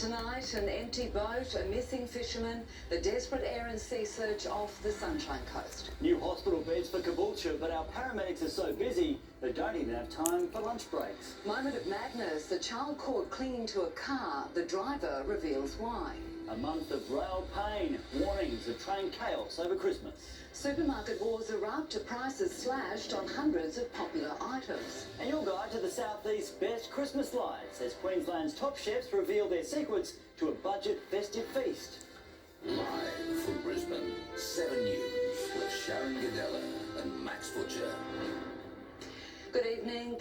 Tonight, an empty boat, a missing fisherman, the desperate air and sea search off the Sunshine Coast. New hospital beds for Caboolture, but our paramedics are so busy they don't even have time for lunch breaks. Moment of madness, the child caught clinging to a car. The driver reveals why. A month of rail pain, warnings of train chaos over Christmas. Supermarket wars erupt, prices slashed on hundreds of popular items. And your guide to the South East's best Christmas lights as Queensland's top chefs reveal their secrets to a budget festive feast. Live from Brisbane, 7 News with Sharon Gadella and Max Butcher. Good evening.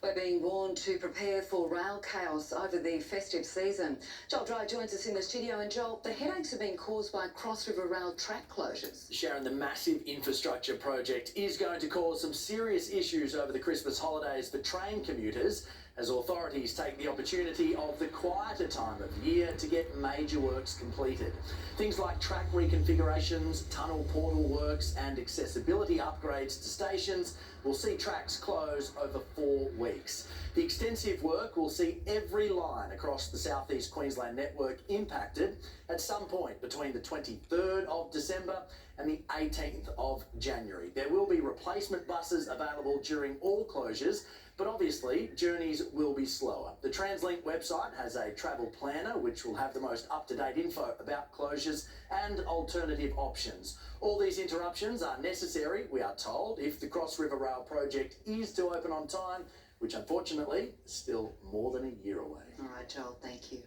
We're being warned to prepare for rail chaos over the festive season. Joel Dry joins us in the studio. And Joel, the headaches have been caused by Cross River Rail track closures. Sharon, the massive infrastructure project is going to cause some serious issues over the Christmas holidays for train commuters as authorities take the opportunity of the quieter time of year to get major works completed. Things like track reconfigurations, tunnel portal works and accessibility upgrades to stations will see tracks close over 4 weeks. The extensive work will see every line across the South East Queensland network impacted at some point between the 23rd of December and the 18th of January. There will be replacement buses available during all closures, but obviously journeys will be slower. The TransLink website has a travel planner which will have the most up-to-date info about closures and alternative options. All these interruptions are necessary, we are told, if the Cross River Rail project is to open on time, which unfortunately is still more than a year away. All right, Joel, thank you.